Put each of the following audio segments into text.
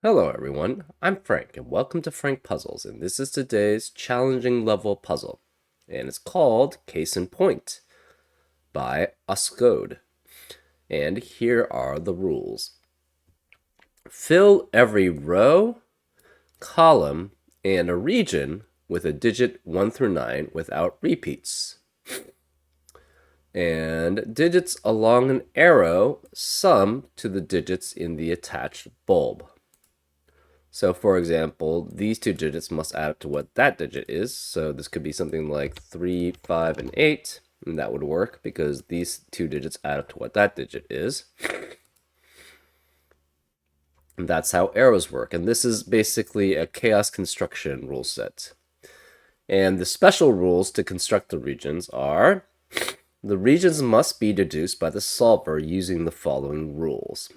Hello everyone, I'm Frank and welcome to Frank Puzzles, and this is today's challenging level puzzle, and it's called Case in Point by Oscode. And here are the rules. Fill every row, column, and a region with a digit 1 through 9 without repeats. And digits along an arrow sum to the digits in the attached bulb. So for example, these two digits must add up to what that digit is. So this could be something like 3, 5, and 8. And that would work because these two digits add up to what that digit is. And that's how arrows work. And this is basically a chaos construction rule set. And the special rules to construct the regions are: the regions must be deduced by the solver using the following rules.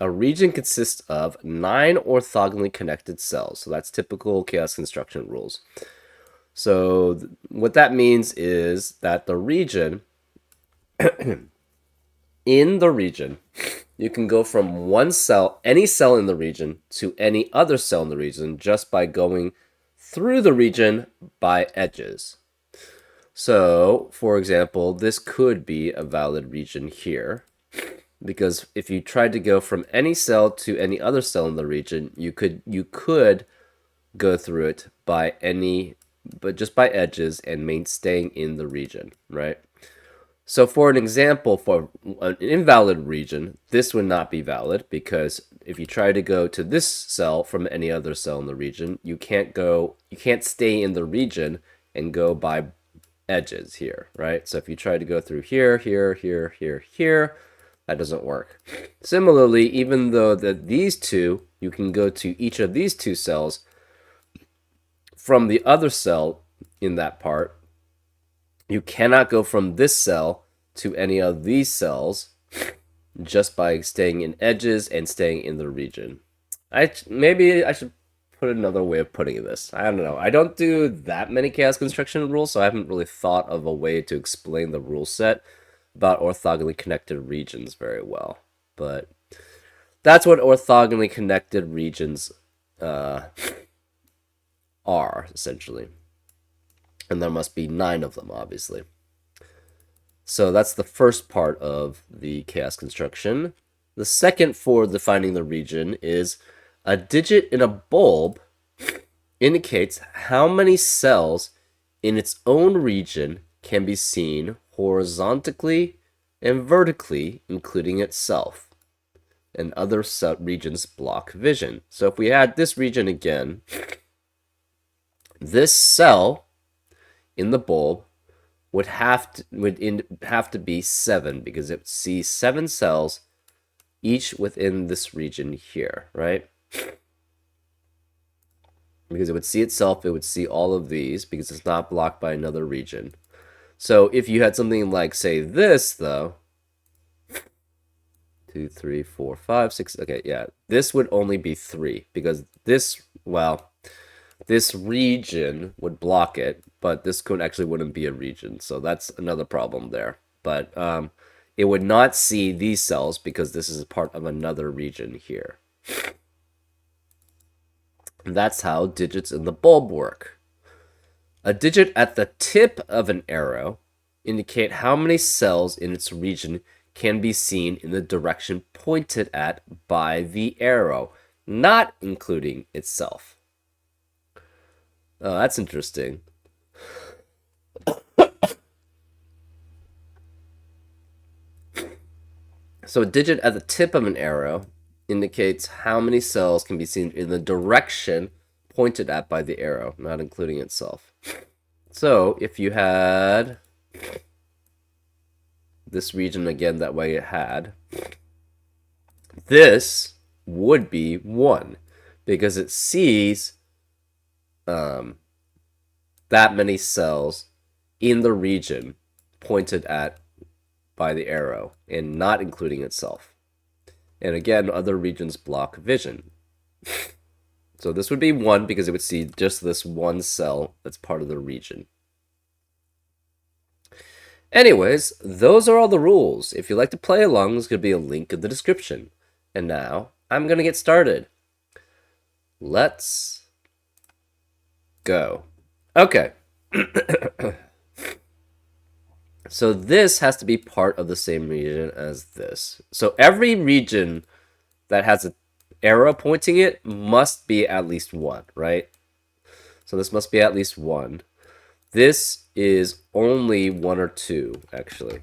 A region consists of 9 orthogonally connected cells. So that's typical chaos construction rules. So what that means is that the region, in the region, you can go from one cell, any cell in the region, to any other cell in the region just by going through the region by edges. So, for example, this could be a valid region here, because if you tried to go from any cell to any other cell in the region, you could go through it by but just by edges and staying in the region, right? So for an example, for an invalid region, this would not be valid, because if you try to go to this cell from any other cell in the region, you can't stay in the region and go by edges here, right? So if you try to go through here, that doesn't work. Similarly, even though these two, you can go to each of these two cells from the other cell in that part, you cannot go from this cell to any of these cells just by staying in edges and staying in the region. Maybe I should put another way of putting this. I don't know. I don't do that many chaos construction rules, so I haven't really thought of a way to explain the rule set about orthogonally connected regions very well. But that's what orthogonally connected regions are, essentially. And there must be 9 of them, obviously. So that's the first part of the chaos construction. The second for defining the region is a digit in a bulb indicates how many cells in its own region can be seen horizontally and vertically, including itself, and other regions block vision. So if we had this region again, this cell in the bulb would have to be 7, because it sees 7 cells each within this region here, right? Because it would see itself, it would see all of these because it's not blocked by another region. So if you had something like, say, this, though, 2, 3, 4, 5, 6, okay, yeah, this would only be 3, because this, well, this region would block it, but this actually wouldn't be a region, so that's another problem there. But it would not see these cells because this is part of another region here. And that's how digits in the bulb work. A digit at the tip of an arrow indicate how many cells in its region can be seen in the direction pointed at by the arrow, not including itself. Oh, that's interesting. So a digit at the tip of an arrow indicates how many cells can be seen in the direction pointed at by the arrow, not including itself. So if you had this region again that way it had, this would be 1, because it sees that many cells in the region pointed at by the arrow and not including itself. And again, other regions block vision. So this would be 1 because it would see just this one cell that's part of the region. Anyways, those are all the rules. If you'd like to play along, there's going to be a link in the description. And now, I'm going to get started. Let's go. Okay. So this has to be part of the same region as this. So every region that has an arrow pointing it must be at least one, right? So this must be at least one. This is only one or two, actually.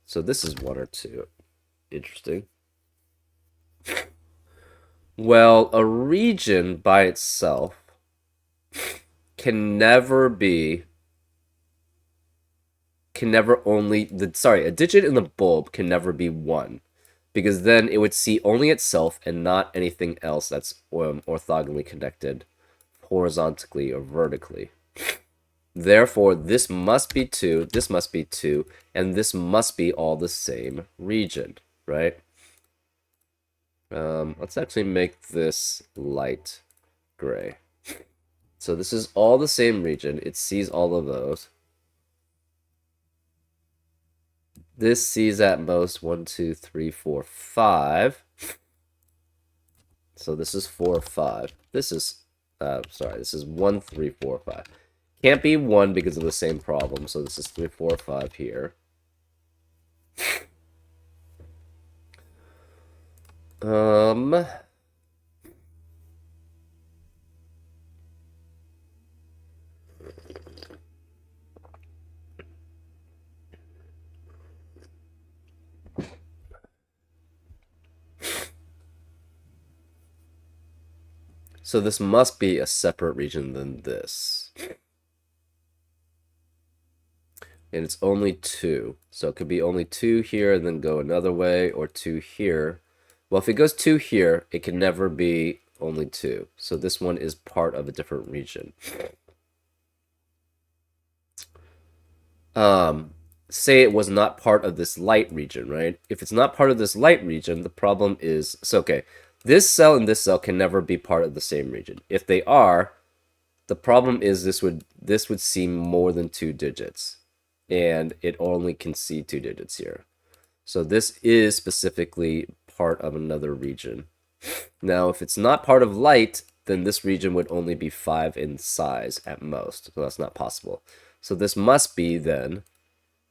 So this is one or two. Interesting. Well, a region by itself can never be a digit in the bulb can never be one, because then it would see only itself and not anything else that's orthogonally connected horizontally or vertically. Therefore, this must be 2, this must be 2, and this must be all the same region, right? Let's actually make this light gray. So this is all the same region. It sees all of those. This sees at most 1, 2, 3, 4, 5. So this is 4, 5. This is, this is 1, 3, 4, 5. Can't be 1 because of the same problem. So this is 3, 4, 5 here. So this must be a separate region than this. And it's only 2. So it could be only 2 here and then go another way, or 2 here. Well, if it goes 2 here, it can never be only 2. So this one is part of a different region. Say it was not part of this light region, right? If it's not part of this light region, the problem is, so okay, this cell and this cell can never be part of the same region. If they are, the problem is this would seem more than 2 digits, and it only can see 2 digits here. So this is specifically part of another region. Now, if it's not part of light, then this region would only be 5 in size at most, so that's not possible. So this must be then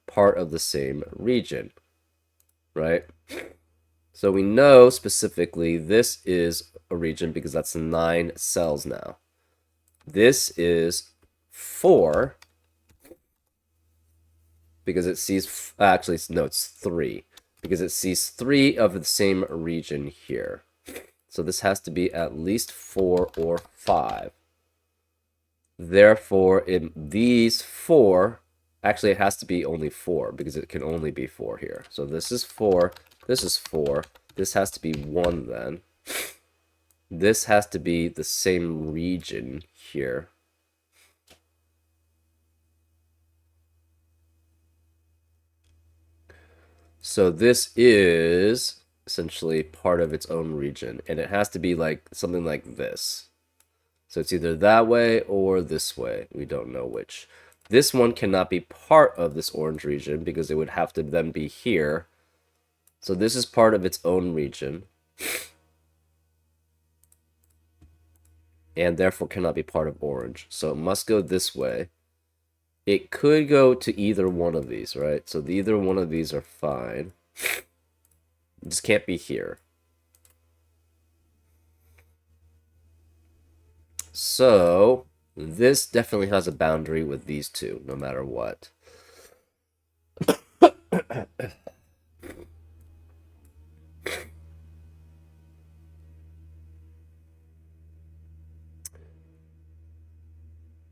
part of the same region, right? So we know specifically this is a region because that's 9 cells now. This is 4 because it sees, actually, no, it's 3 because it sees 3 of the same region here. So this has to be at least 4 or 5. Therefore, in these 4, actually it has to be only 4 because it can only be 4 here. So this is 4, this is 4, this has to be 1 then. This has to be the same region here. So this is essentially part of its own region, and it has to be like something like this. So it's either that way or this way. We don't know which. This one cannot be part of this orange region because it would have to then be here. So this is part of its own region, and therefore cannot be part of orange. So it must go this way. It could go to either one of these, right? So either one of these are fine. It just can't be here. So this definitely has a boundary with these two, no matter what.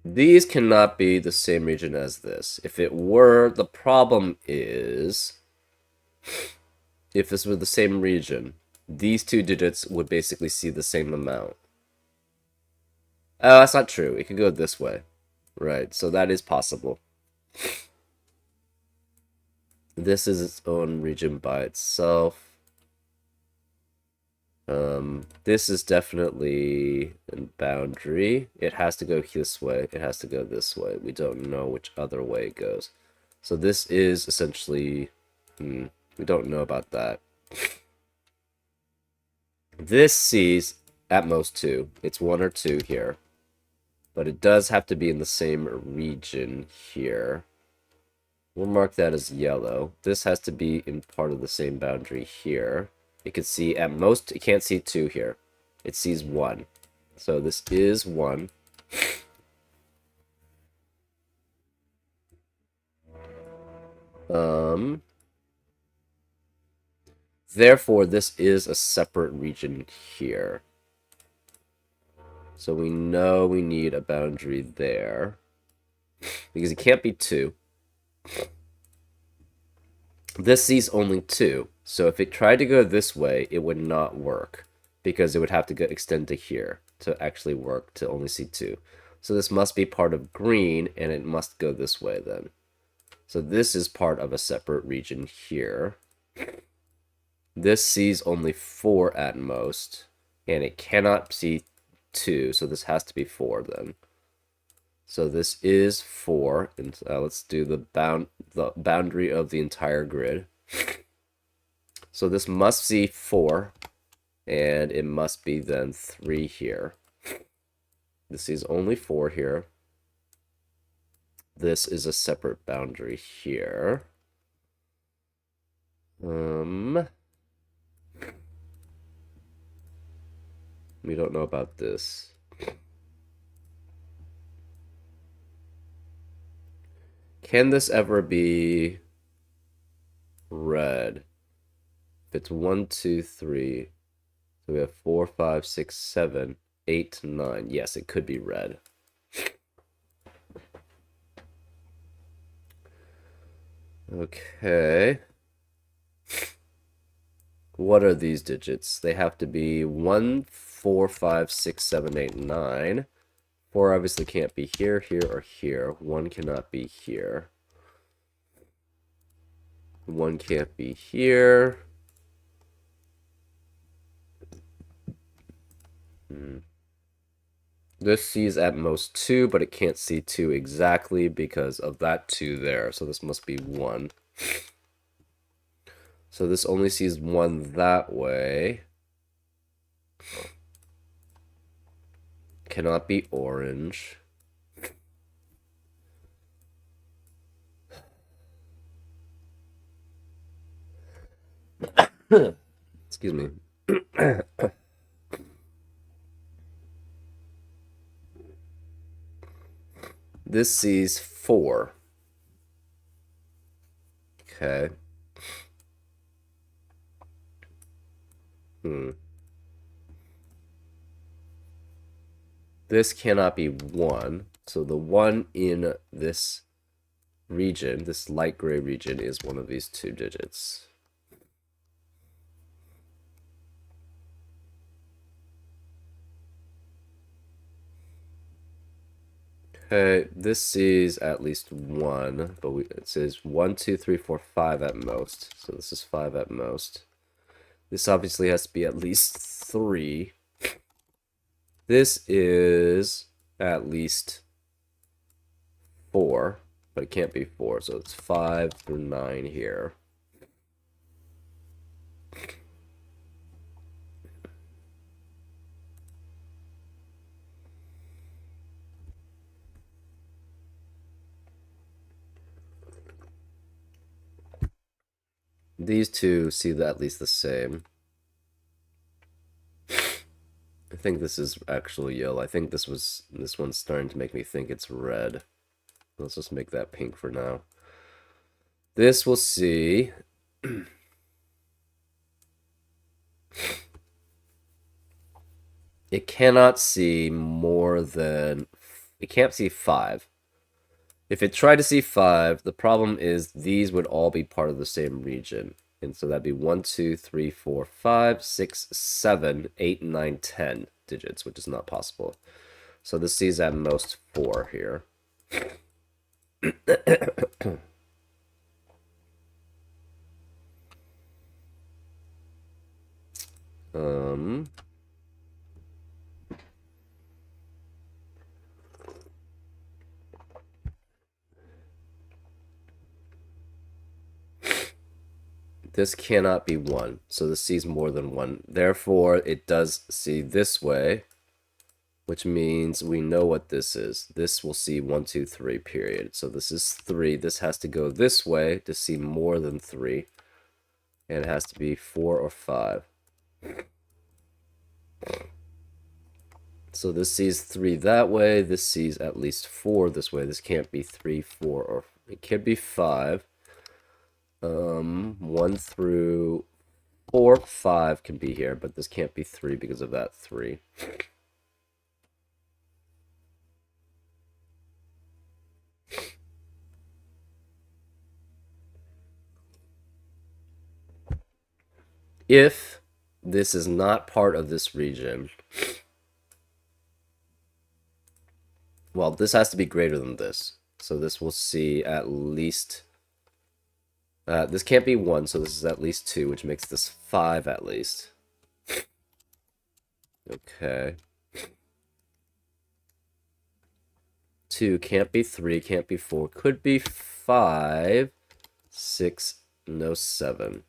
These cannot be the same region as this. If it were, the problem is, if this were the same region, these 2 digits would basically see the same amount. That's not true. It could go this way. Right, so that is possible. This is its own region by itself. This is definitely a boundary. It has to go this way. It has to go this way. We don't know which other way it goes. So this is essentially... we don't know about that. This sees At most 2. It's 1 or 2 here. But it does have to be in the same region here. We'll mark that as yellow. This has to be in part of the same boundary here. It can see at most, it can't see 2 here. It sees 1. So this is 1. Therefore, this is a separate region here. So we know we need a boundary there. Because it can't be 2. This sees only 2. So if it tried to go this way, it would not work. Because it would have to extend to here to actually work to only see 2. So this must be part of green, and it must go this way then. So this is part of a separate region here. This sees only 4 at most, and it cannot see 2, so this has to be 4 then. So this is 4, and let's do the boundary of the entire grid. So this must see 4, and it must be then 3 here. This sees only 4 here. This is a separate boundary here. We don't know about this. Can this ever be red? If it's 1, 2, 3, so we have 4, 5, 6, 7, 8, 9. Yes, it could be red. Okay. What are these digits? They have to be 1, 4, 5, 6, 7, 8, 9. 4 obviously can't be here, here, or here. 1 cannot be here. 1 can't be here. This sees at most 2, but it can't see 2 exactly because of that 2 there. So this must be 1. So this only sees 1 that way. Cannot be orange. Excuse me. This sees 4. Okay. This cannot be 1. So the 1 in this region, this light gray region, is one of these 2 digits. Okay, this sees at least 1, but it says 1, 2, 3, 4, 5 at most. So this is 5 at most. This obviously has to be at least 3. This is at least 4, but it can't be 4, so it's 5 through 9 here. These 2 see at least the same. I think this is actually yellow. I think this one's starting to make me think it's red. Let's just make that pink for now. This we'll see. It cannot see more than... It can't see 5. If it tried to see 5, the problem is these would all be part of the same region. And so that'd be 1, 2, 3, 4, 5, 6, 7, 8, 9, 10 digits, which is not possible. So this sees at most 4 here. This cannot be 1, so this sees more than 1. Therefore, it does see this way, which means we know what this is. This will see 1, 2, 3, period. So this is 3. This has to go this way to see more than 3. And it has to be 4 or 5. So this sees 3 that way. This sees at least 4 this way. This can't be 3, 4, or it could be 5. 1 through 4, 5 can be here, but this can't be 3 because of that 3. If this is not part of this region, well, this has to be greater than this. So this will see at least... this can't be 1, so this is at least 2, which makes this 5 at least. Okay. 2 can't be 3, can't be 4, could be 5, 6, no 7.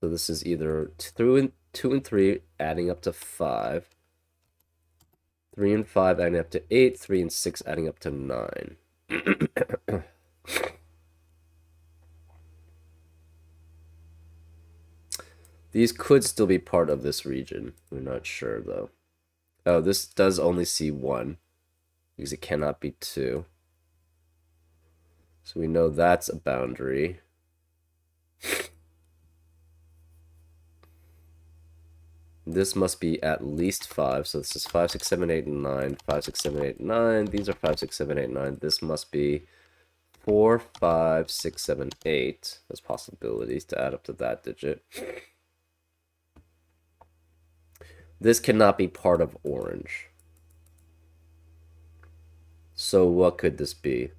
So this is either 2 and 3 adding up to 5, 3 and 5 adding up to 8, 3 and 6 adding up to 9. These could still be part of this region. We're not sure, though. Oh, this does only see 1, because it cannot be 2. So we know that's a boundary. This must be at least 5. So this is 5, 6, 7, 8, and 9. 5, 6, 7, 8, 9. These are 5, 6, 7, 8, 9. This must be 4, 5, 6, 7, 8. There's possibilities to add up to that digit. This cannot be part of orange. So what could this be?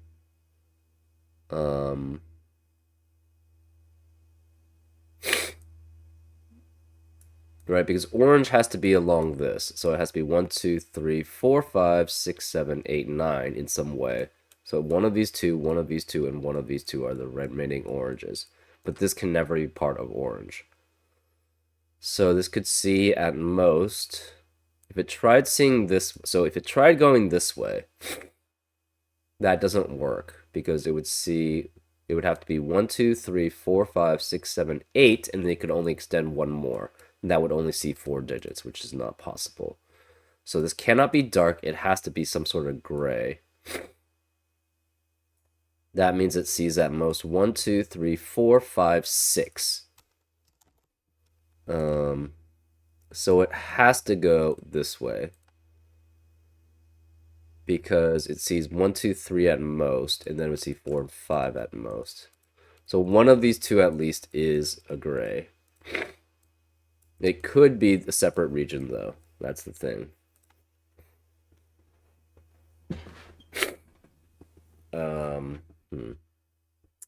Right, because orange has to be along this. So it has to be 1, 2, 3, 4, 5, 6, 7, 8, 9 in some way. So one of these two, one of these two, and one of these two are the remaining oranges. But this can never be part of orange. So this could see at most, if it tried seeing this, so if it tried going this way, that doesn't work because it would see, it would have to be 1, 2, 3, 4, 5, 6, 7, 8, and they could only extend one more. And that would only see 4 digits, which is not possible. So this cannot be dark, it has to be some sort of gray. That means it sees at most 1, 2, 3, 4, 5, 6. So it has to go this way because it sees 1, 2, 3 at most, and then it would see 4 and 5 at most. So one of these two at least is a gray. It could be a separate region though. That's the thing.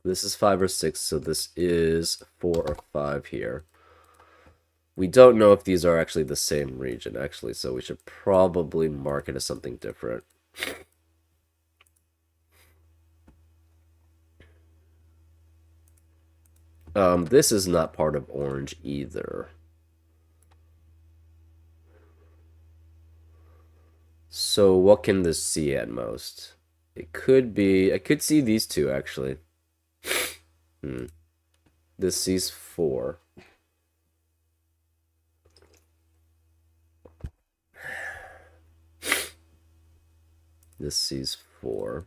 This is 5 or 6, so this is 4 or 5 here. We don't know if these are actually the same region, actually, so we should probably mark it as something different. This is not part of orange either. So what can this see at most? It could be, I could see these two, actually. This sees 4. This sees 4.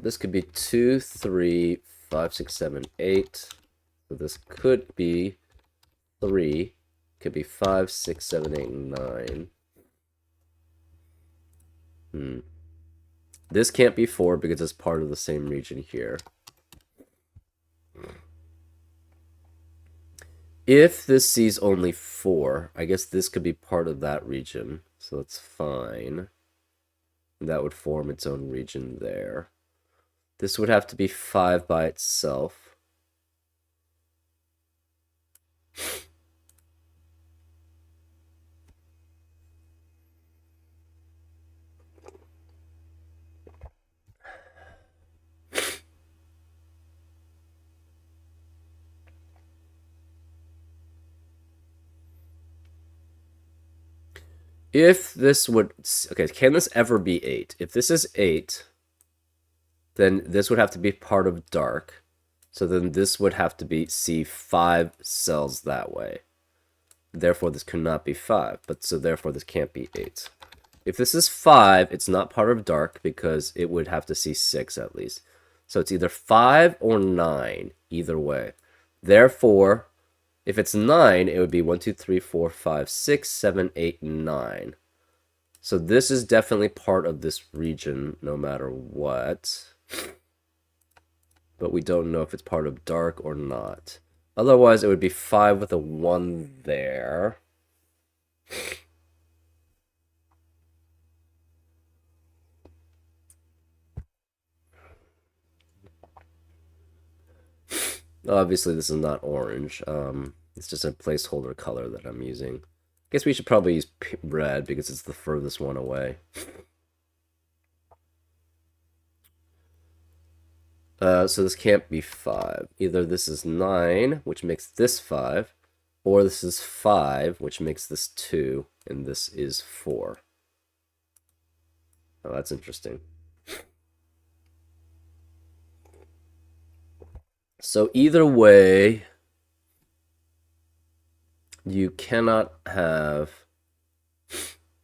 This could be 2, 3, 5, 6, 7, 8. So this could be 3. Could be 5, 6, 7, 8, 9. This can't be 4 because it's part of the same region here. If this sees only 4, I guess this could be part of that region. So that's fine. That would form its own region there. This would have to be 5 by itself. If this would... Okay, can this ever be 8? If this is 8, then this would have to be part of dark. So then this would have to be see 5 cells that way. Therefore, this could not be 5. But so therefore, this can't be 8. If this is 5, it's not part of dark because it would have to see 6 at least. So it's either 5 or 9, either way. Therefore, if it's 9, it would be 1, 2, 3, 4, 5, 6, 7, 8, 9. So this is definitely part of this region no matter what. But we don't know if it's part of dark or not. Otherwise, it would be 5 with a 1 there. Obviously, this is not orange. It's just a placeholder color that I'm using. I guess we should probably use red because it's the furthest one away. So this can't be 5. Either this is 9, which makes this 5, or this is 5, which makes this 2, and this is 4. Oh, that's interesting. So either way, you cannot have...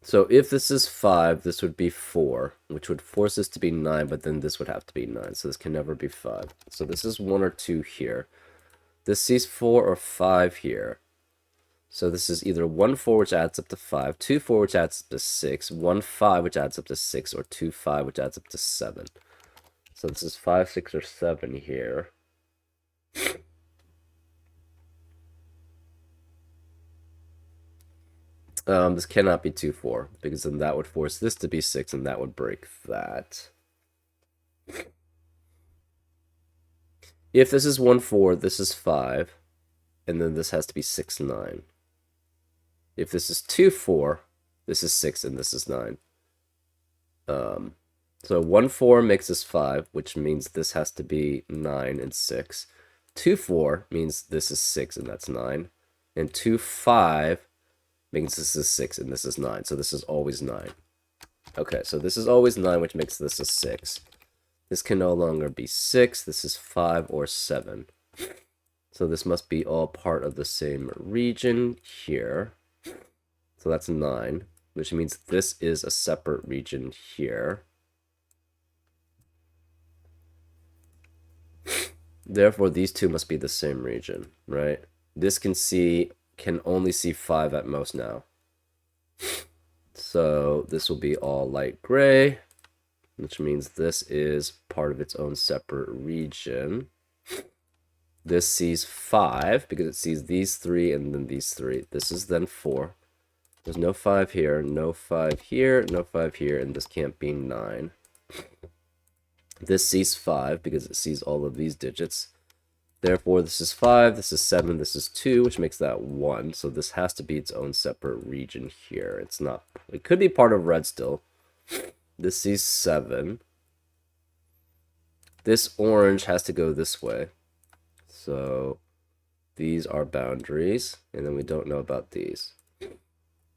So if this is 5, this would be 4, which would force this to be 9, but then this would have to be 9, so this can never be 5. So this is 1 or 2 here. This sees 4 or 5 here. So this is either 1, 4, which adds up to 5, 2, 4, which adds up to 6, 1, 5, which adds up to 6, or 2, 5, which adds up to 7. So this is 5, 6, or 7 here. This cannot be 2, 4, because then that would force this to be 6, and that would break that. If this is 1, 4, this is 5, and then this has to be 6, 9. If this is 2, 4, this is 6, and this is 9. So 1, 4 makes this 5, which means this has to be 9 and 6. 2, 4 means this is 6, and that's 9. And 2, 5 means this is 6, and this is 9. So this is always 9. Okay, so this is always 9, which makes this a 6. This can no longer be 6. This is 5 or 7. So this must be all part of the same region here. So that's 9, which means this is a separate region here. Therefore, these two must be the same region, right? This can only see 5 at most now. So this will be all light gray, which means this is part of its own separate region. This sees 5 because it sees these 3 and then these 3. This is then 4. There's no 5 here, no 5 here, no 5 here, and this can't be 9. This sees 5 because it sees all of these digits. Therefore, this is 5, this is 7, this is 2, which makes that 1. So this has to be its own separate region here. It's not... It could be part of red still. This sees 7. This orange has to go this way. So these are boundaries, and then we don't know about these.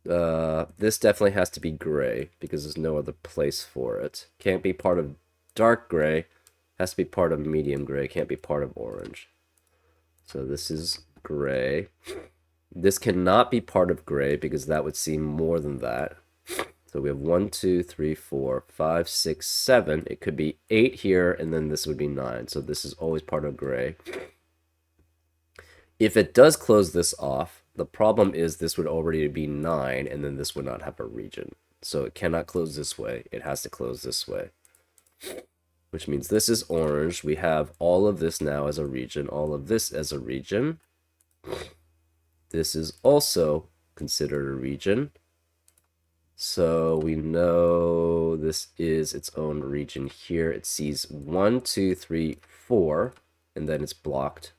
This definitely has to be gray because there's no other place for it. Can't be part of dark gray. Has to be part of medium gray. Can't be part of orange. So this is gray. This cannot be part of gray because that would seem more than that. So we have 1, 2, 3, 4, 5, 6, 7. It could be 8 here, and then this would be 9. So this is always part of gray. If it does close this off, the problem is this would already be 9, and then this would not have a region. So it cannot close this way. It has to close this way. Which means this is orange. We have all of this now as a region, all of this as a region. This is also considered a region. So we know this is its own region here. It sees 1, 2, 3, 4, and then it's blocked.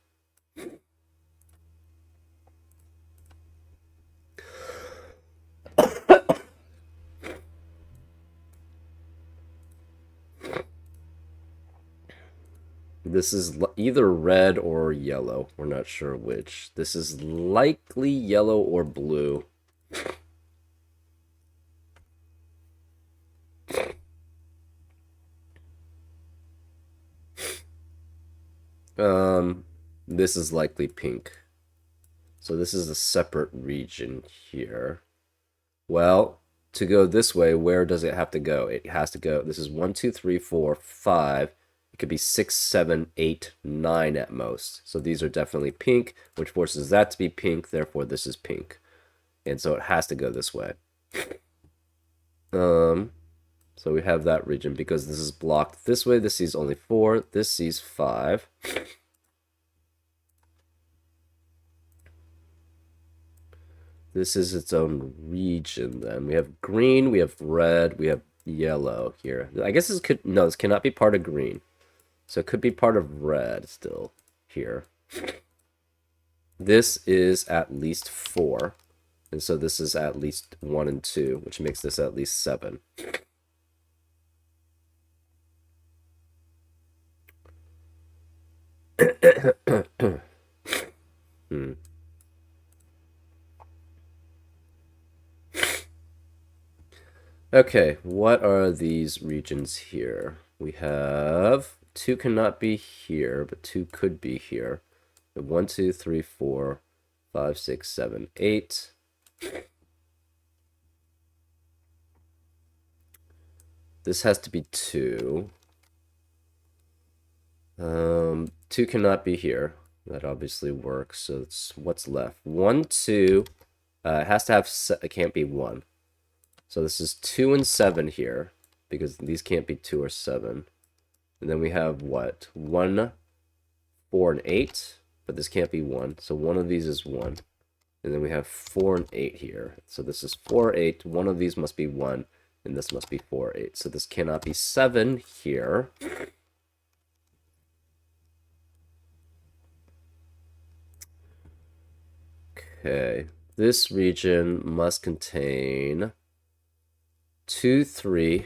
This is either red or yellow. We're not sure which. This is likely yellow or blue. This is likely pink. So this is a separate region here. Well, to go this way, where does it have to go? It has to go. This is 1, 2, 3, 4, 5. It could be 6, 7, 8, 9 at most. So these are definitely pink, which forces that to be pink. Therefore, this is pink. And so it has to go this way. So we have that region because this is blocked this way. This sees only 4. This sees 5. This is its own region then. We have green, we have red, we have yellow here. I guess this could, no, this cannot be part of green. So it could be part of red still here. This is at least 4. And so this is at least 1 and 2, which makes this at least 7. Okay, what are these regions here? We have 2 cannot be here, but 2 could be here. 1, 2, 3, 4, 5, 6, 7, 8. This has to be 2. 2 cannot be here. That obviously works. So it's what's left. 1, 2. It has to have. It can't be 1. So this is 2 and 7 here because these can't be 2 or 7. And then we have what? 1, 4, and 8. But this can't be 1. So one of these is 1. And then we have 4 and 8 here. So this is 4, 8. One of these must be 1. And this must be 4, 8. So this cannot be 7 here. Okay. This region must contain 2, 3,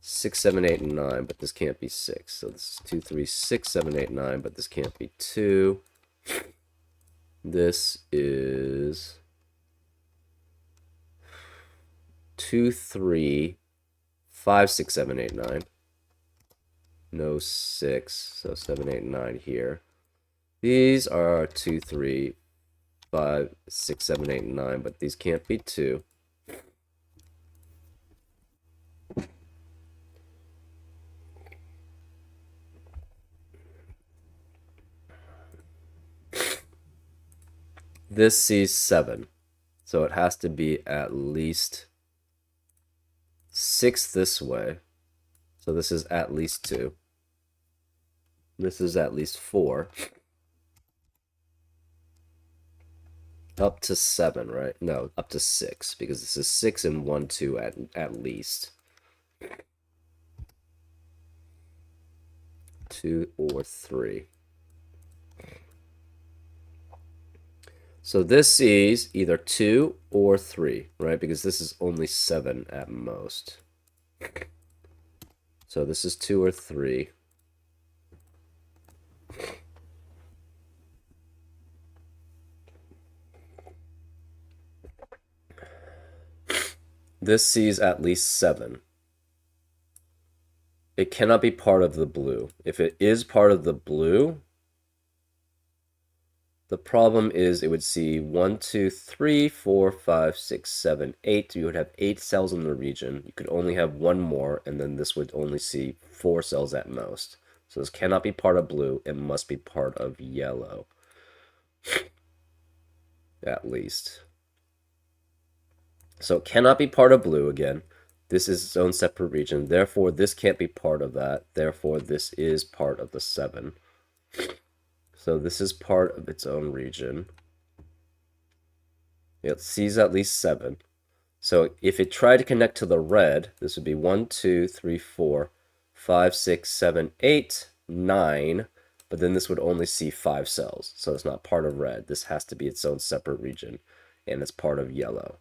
6, 7, 8, and 9, but this can't be 6. So this is 2, 3, 6, 7, 8, 9, but this can't be 2. This is 2, 3, 5, 6, 7, 8, 9. No 6, so 7, 8, 9 here. These are 2, 3, 5, 6, 7, 8, 9, but these can't be 2. This sees 7. So it has to be at least 6 this way. So this is at least 2. This is at least 4. Up to 7, right? No, up to 6, because this is 6 and 1, 2 at least. 2 or 3. So this sees either 2 or 3, right? Because this is only 7 at most. So this is 2 or 3. This sees at least 7. It cannot be part of the blue. If it is part of the blue, the problem is it would see 1, 2, 3, 4, 5, 6, 7, 8. You would have 8 cells in the region. You could only have 1 more, and then this would only see 4 cells at most. So this cannot be part of blue. It must be part of yellow. At least. So it cannot be part of blue again. This is its own separate region. Therefore, this can't be part of that. Therefore, this is part of the 7. So this is part of its own region. It sees at least 7. So if it tried to connect to the red, this would be 1, 2, 3, 4, 5, 6, 7, 8, 9. But then this would only see 5 cells. So it's not part of red. This has to be its own separate region. And it's part of yellow.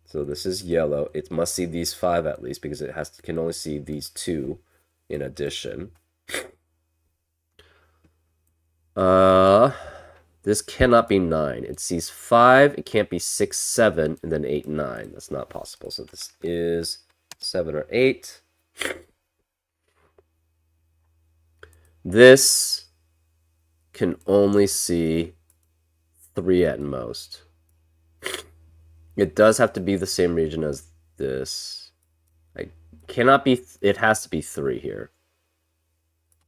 So this is yellow. It must see these 5 at least because it can only see these 2 in addition. This cannot be 9. It sees 5. It can't be 6, 7, and then 8, 9. That's not possible. So this is 7 or 8. This can only see 3 at most. It does have to be the same region as this. I cannot be, it has to be 3 here.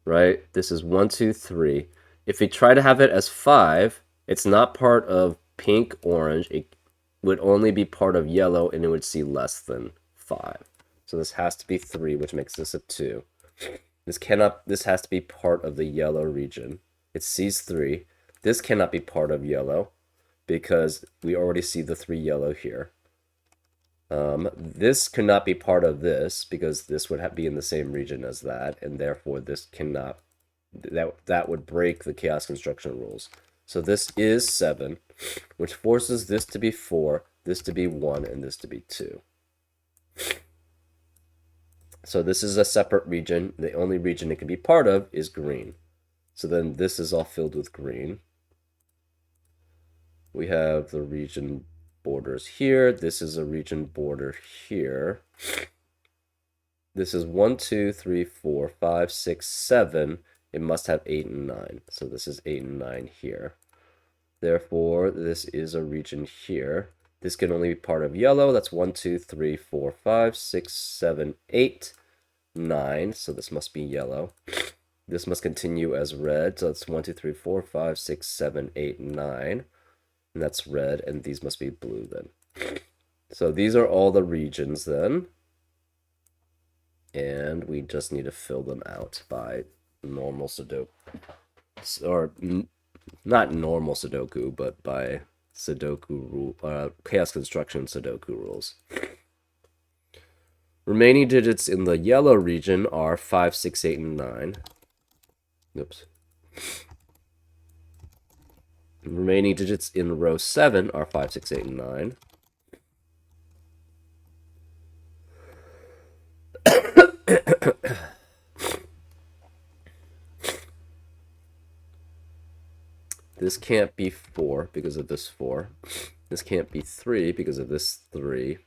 Right? This is 1, 2, 3. If we try to have it as 5, it's not part of pink, orange. It would only be part of yellow, and it would see less than 5. So this has to be 3, which makes this a 2. This has to be part of the yellow region. It sees 3. This cannot be part of yellow because we already see the 3 yellow here. This cannot be part of this because this would be in the same region as that, and therefore this cannot, that would break the chaos construction rules. So this is 7, which forces this to be 4, this to be 1, and this to be 2. So this is a separate region. The only region it can be part of is green. So then this is all filled with green. We have the region borders here. This is a region border here. This is 1, 2, 3, 4, 5, 6, 7. It must have 8 and 9. So this is 8 and 9 here. Therefore, this is a region here. This can only be part of yellow. That's 1, 2, 3, 4, 5, 6, 7, 8, 9. So this must be yellow. This must continue as red. So that's 1, 2, 3, 4, 5, 6, 7, 8, 9. And that's red, and these must be blue then. So these are all the regions then. And we just need to fill them out by normal Sudoku. Or not normal Sudoku, but by Sudoku rule, chaos construction Sudoku rules. Remaining digits in the yellow region are 5, 6, 8, and 9. Oops. Remaining digits in row 7 are 5, 6, 8, and 9. This can't be 4 because of this 4. This can't be 3 because of this 3.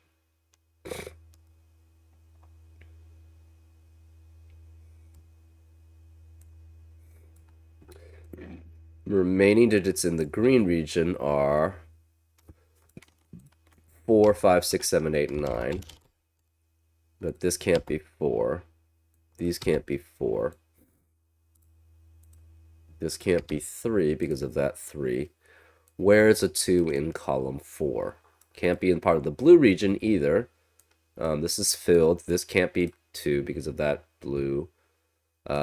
Remaining digits in the green region are 4, 5, 6, 7, 8, and 9. But this can't be 4. These can't be 4. This can't be 3 because of that 3. Where is a 2 in column 4? Can't be in part of the blue region either. This is filled. This can't be 2 because of that blue.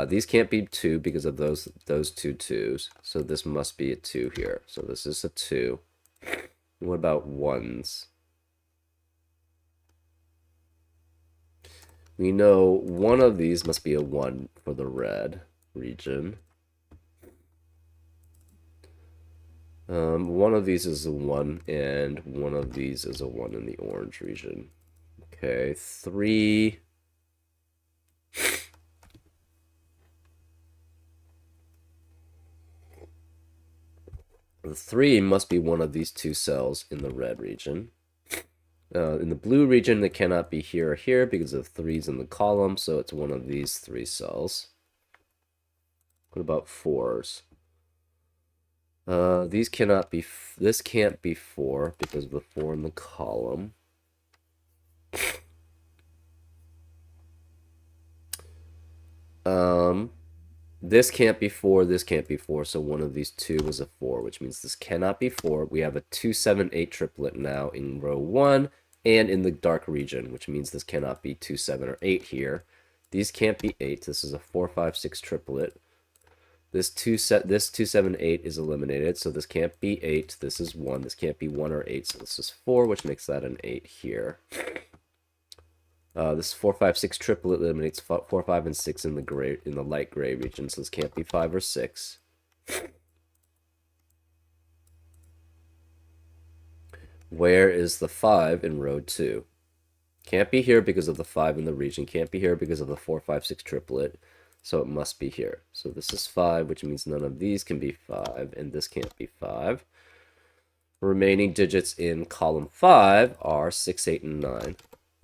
These can't be 2 because of those 2 2s. So this must be a 2 here. So this is a 2. What about 1s? We know one of these must be a 1 for the red region. One of these is a 1, and one of these is a 1 in the orange region. Okay, 3. The 3 must be one of these 2 cells in the red region. In the blue region, it cannot be here or here because of 3's in the column, so it's one of these 3 cells. What about 4's? These cannot be, this can't be 4 because of the 4 in the column. This can't be 4, this can't be 4, so one of these 2 is a 4, which means this cannot be 4. We have a 2, 7, 8 triplet now in row 1 and in the dark region, which means this cannot be 2, 7, or 8 here. These can't be 8. This is a 4, 5, 6 triplet. This 2, 7, 8 is eliminated, so this can't be 8. This is 1. This can't be 1 or 8, so this is 4, which makes that an 8 here. This 4, 5, 6 triplet eliminates 4, 5, and 6 in the light gray region, so this can't be 5 or 6. Where is the 5 in row 2? Can't be here because of the 5 in the region. Can't be here because of the 4, 5, 6 triplet. So it must be here. So this is 5, which means none of these can be 5, and this can't be 5. Remaining digits in column 5 are 6, 8, and 9.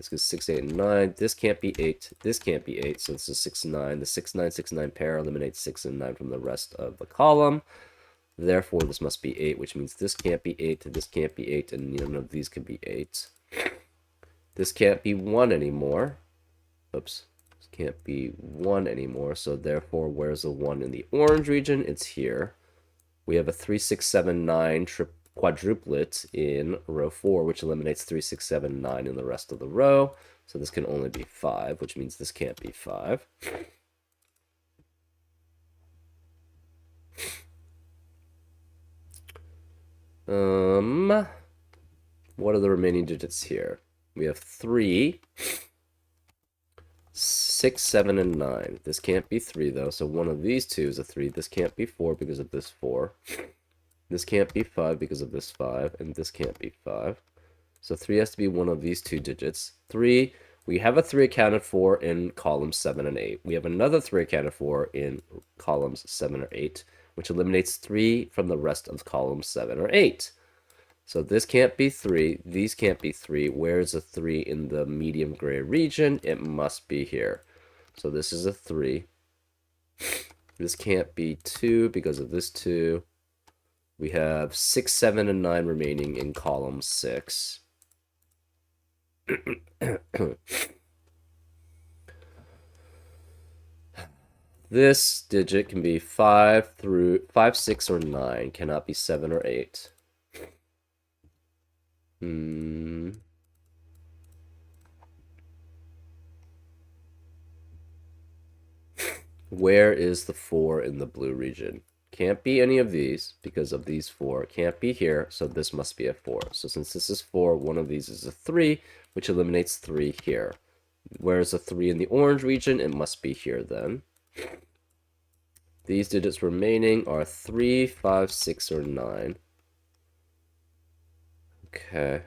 This goes 6, 8, and 9. This can't be 8. This can't be 8. So this is 6, 9. The 6, 9, 6, 9 pair eliminates 6 and 9 from the rest of the column. Therefore, this must be 8, which means this can't be 8, this can't be 8, and none of these can be 8. This can't be 1 anymore. Oops. This can't be 1 anymore. So therefore, where's the 1 in the orange region? It's here. We have a 3, 6, 7, 9 quadruplet in row 4, which eliminates 3, 6, 7, 9 in the rest of the row. So this can only be 5, which means this can't be 5. What are the remaining digits here? We have 3, 6, 7, and 9. This can't be 3, though, so one of these two is a 3. This can't be 4 because of this 4. This can't be 5 because of this 5, and this can't be 5. So 3 has to be one of these two digits. 3, we have a 3 accounted for in columns 7 and 8. We have another 3 accounted for in columns 7 or 8, which eliminates 3 from the rest of columns 7 or 8. So this can't be 3, these can't be 3. Where's a 3 in the medium gray region? It must be here. So this is a 3. This can't be 2 because of this 2. We have 6, 7, and 9 remaining in column 6. This digit can be 5, 6, or 9. Cannot be 7 or 8. Where is the 4 in the blue region? Can't be any of these because of these 4. Can't be here, so this must be a 4. So since this is 4, one of these is a 3, which eliminates 3 here. Where's the 3 in the orange region? It must be here then. These digits remaining are 3, 5, 6, or 9. Okay.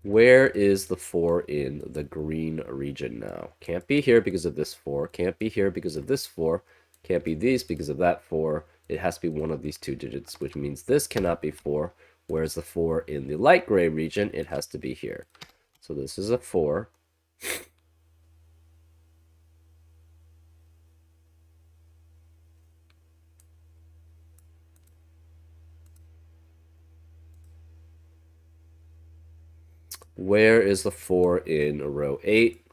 Where is the 4 in the green region now? Can't be here because of this 4. Can't be here because of this 4. Can't be these because of that 4. It has to be one of these two digits, which means this cannot be 4. Where's the 4 in the light gray region? It has to be here. So this is a 4. Where is the 4 in row 8?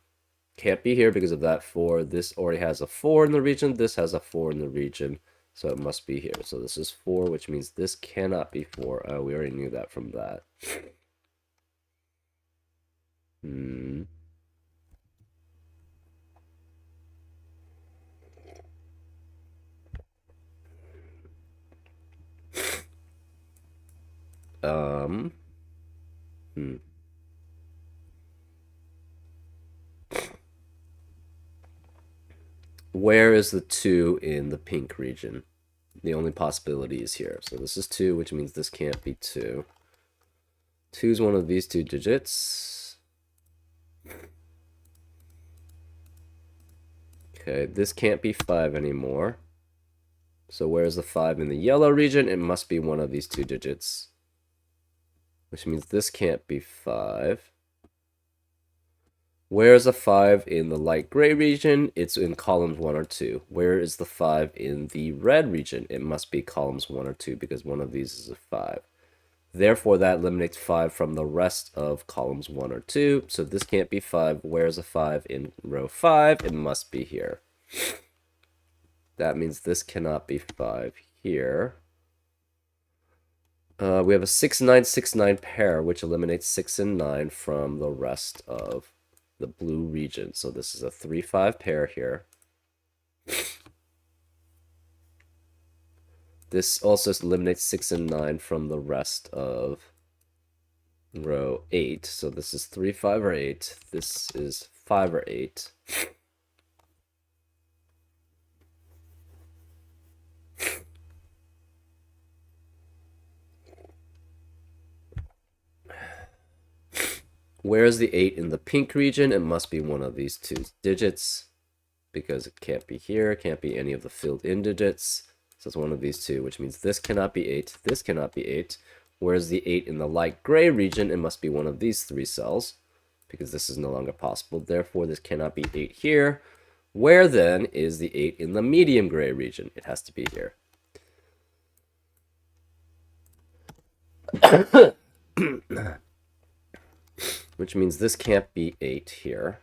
Can't be here because of that 4. This already has a 4 in the region. This has a 4 in the region. So it must be here. So this is 4, which means this cannot be 4. Oh, we already knew that from that. Where is the 2 in the pink region? The only possibility is here. So this is 2, which means this can't be 2. 2 is one of these two digits. Okay, this can't be 5 anymore. So where's the 5 in the yellow region? It must be one of these two digits. Which means this can't be 5. Where is the 5 in the light gray region? It's in columns 1 or 2. Where is the 5 in the red region? It must be columns 1 or 2 because one of these is a 5. Therefore, that eliminates 5 from the rest of columns 1 or 2. So this can't be 5. Where's a 5 in row 5? It must be here. That means this cannot be 5 here. We have a 6, 9, 6, 9 pair, which eliminates 6 and 9 from the rest of the blue region. So this is a 3, 5 pair here. This also eliminates 6 and 9 from the rest of row 8. So this is 3, 5, or 8. This is 5 or 8. Where is the 8 in the pink region? It must be one of these two digits. because it can't be here, it can't be any of the filled in digits. So it's one of these two, which means this cannot be 8, this cannot be 8. Whereas the 8 in the light gray region, it must be one of these 3 cells, because this is no longer possible. Therefore, this cannot be 8 here. Where then is the 8 in the medium gray region? It has to be here. Which means this can't be 8 here.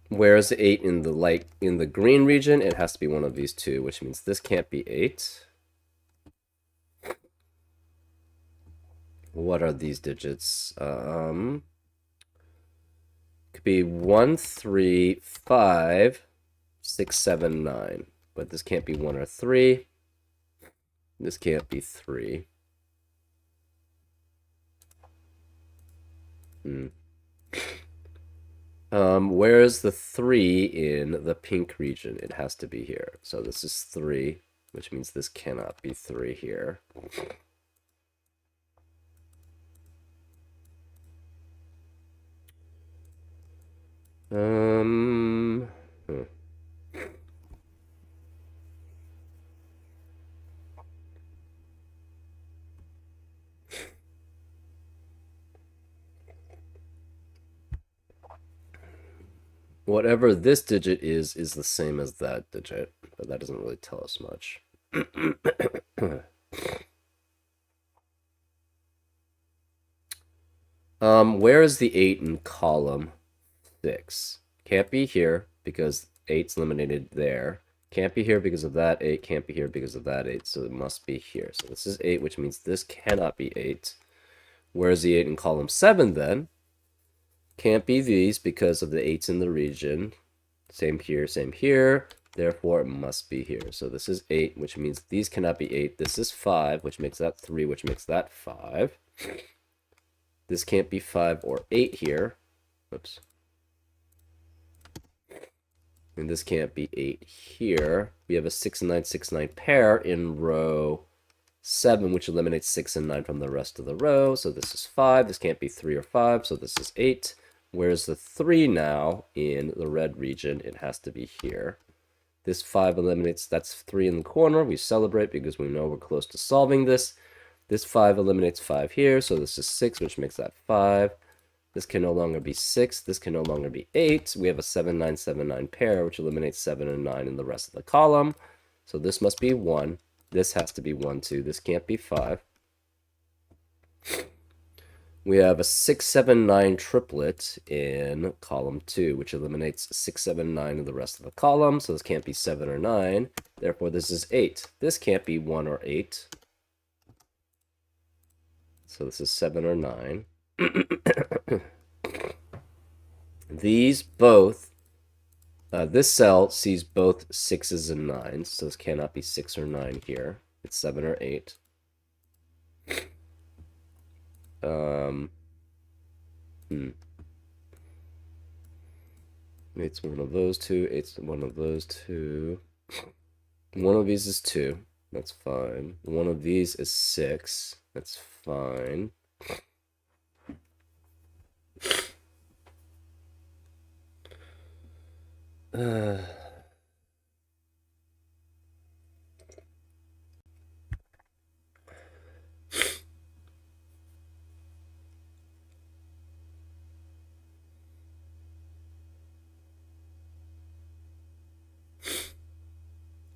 Whereas the 8 in the green region, it has to be one of these two, which means this can't be 8. What are these digits? Could be 1, 3, 5, 6, 7, 9. But this can't be 1 or 3. This can't be 3. Where is the 3 in the pink region? It has to be here. So this is 3, which means this cannot be 3 here. Whatever this digit is the same as that digit, but that doesn't really tell us much. Where is the 8 in column 6? Can't be here because 8's eliminated there. Can't be here because of that 8. Can't be here because of that 8. So it must be here. So this is 8, which means this cannot be 8. Where's the 8 in column 7 then? Can't be these because of the 8's in the region. Same here, same here. Therefore, it must be here. So this is 8, which means these cannot be 8. This is 5, which makes that 3, which makes that 5. This can't be 5 or 8 here. Oops. And this can't be 8 here. We have a 6 and 9, 6, 9 pair in row 7, which eliminates 6 and 9 from the rest of the row. So this is 5. This can't be 3 or 5, so this is 8. Where's the 3 now in the red region? It has to be here. This 5 eliminates, that's 3 in the corner. We celebrate because we know we're close to solving this. This 5 eliminates 5 here, so this is 6, which makes that 5. This can no longer be 6. This can no longer be 8. We have a 7, 9, 7, 9 pair, which eliminates 7 and 9 in the rest of the column. So this must be 1. This has to be 1, too. This can't be 5. We have a 6, 7, 9 triplet in column 2, which eliminates 6, 7, 9 in the rest of the column. So this can't be 7 or 9. Therefore, this is 8. This can't be 1 or 8. So this is 7 or 9. These both, this cell sees both 6s and 9s, so this cannot be 6 or 9 here. It's 7 or 8. It's one of those two. It's one of those two. One of these is 2. That's fine. One of these is 6. That's fine.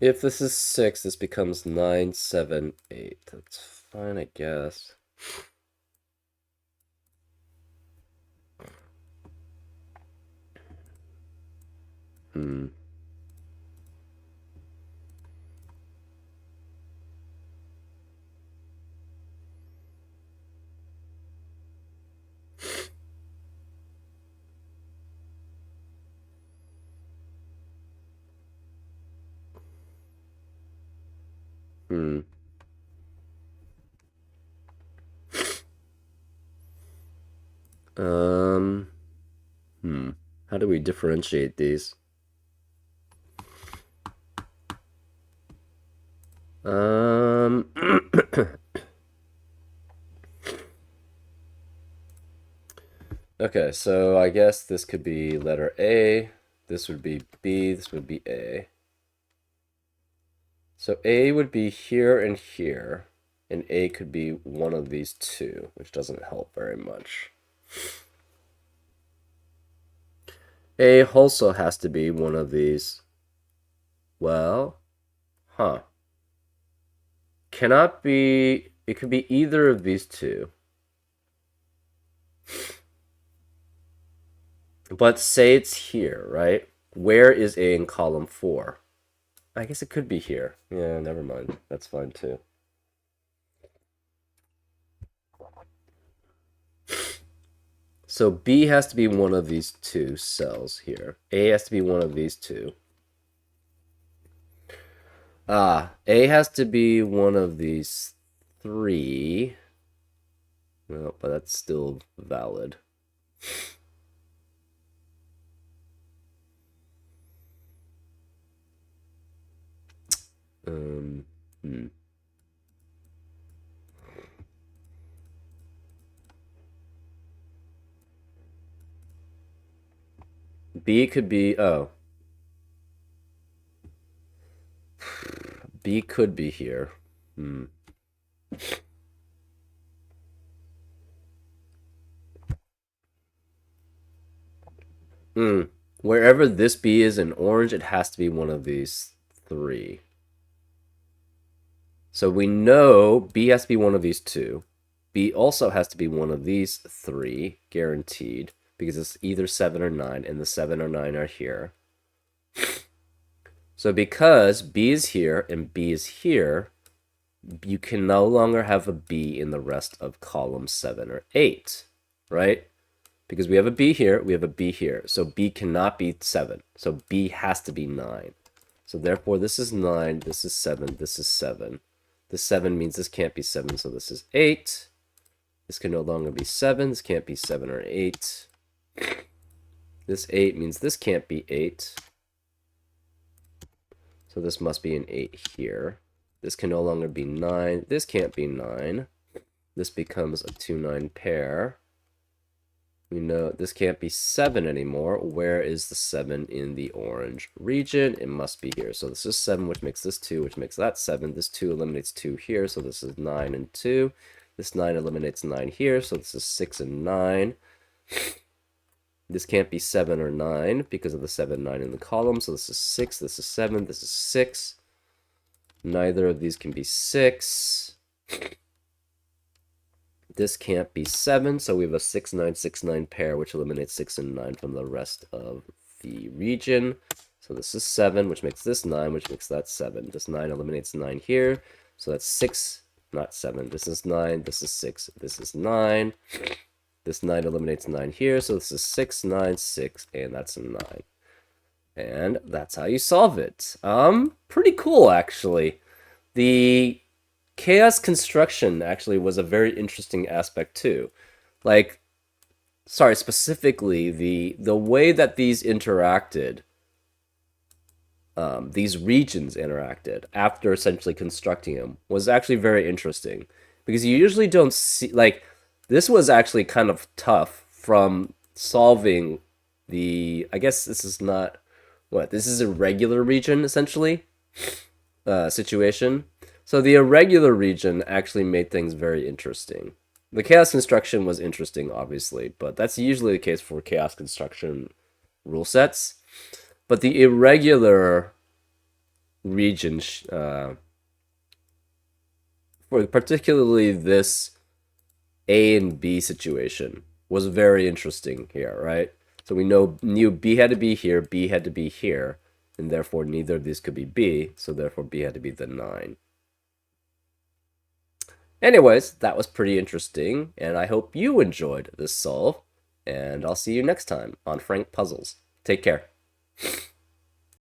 If this is 6, this becomes 9, 7, 8. That's fine, I guess. How do we differentiate these? Okay, so I guess this could be letter A, this would be B, this would be A. So A would be here and here, and A could be one of these two, which doesn't help very much. A also has to be one of these. Well, huh. Cannot be, it could be either of these two. But say it's here, right? Where is A in column 4? I guess it could be here. Yeah, never mind. That's fine too. So B has to be one of these two cells here. A has to be one of these two. A has to be one of these three. No, but that's still valid. Hmm. B could be, oh. B could be here. Hmm. Hmm. Wherever this B is in orange, it has to be one of these three. So we know B has to be one of these two. B also has to be one of these three, guaranteed, because it's either 7 or 9, and the 7 or 9 are here. So because B is here and B is here, you can no longer have a B in the rest of column 7 or 8, right? Because we have a B here, we have a B here. So B cannot be 7. So B has to be 9. So therefore, this is 9, this is 7, this is 7. This 7 means this can't be 7, so this is 8. This can no longer be 7. This can't be 7 or 8. This 8 means this can't be 8. So this must be an 8 here. This can no longer be 9. This can't be 9. This becomes a 2-9 pair. We know this can't be 7 anymore. Where is the 7 in the orange region? It must be here. So this is 7, which makes this 2, which makes that 7. This 2 eliminates 2 here, so this is 9 and 2. This 9 eliminates 9 here, so this is 6 and 9. This can't be 7 or 9 because of the 7, 9 in the column. So this is 6, this is 7, this is 6. Neither of these can be 6. This can't be 7, so we have a 6, 9, 6, 9 pair, which eliminates 6 and 9 from the rest of the region. So this is 7, which makes this 9, which makes that 7. This 9 eliminates 9 here, so that's 6, not 7. This is 9, this is 6, this is 9. This 9 eliminates 9 here, so this is 6, 9, 6, and that's a 9. And that's how you solve it. Pretty cool, actually. The chaos construction actually was a very interesting aspect too. Like, sorry, specifically the way that these interacted, these regions interacted after essentially constructing them was actually very interesting because you usually don't see like this was actually kind of tough from solving the. I guess this is not what this is a regular region essentially situation. So the irregular region actually made things very interesting. The chaos construction was interesting, obviously, but that's usually the case for chaos construction rule sets. But the irregular region, for particularly this A and B situation, was very interesting here, right? So we knew B had to be here, B had to be here, and therefore neither of these could be B, so therefore B had to be the 9. Anyways, that was pretty interesting, and I hope you enjoyed this solve, and I'll see you next time on Frank Puzzles. Take care.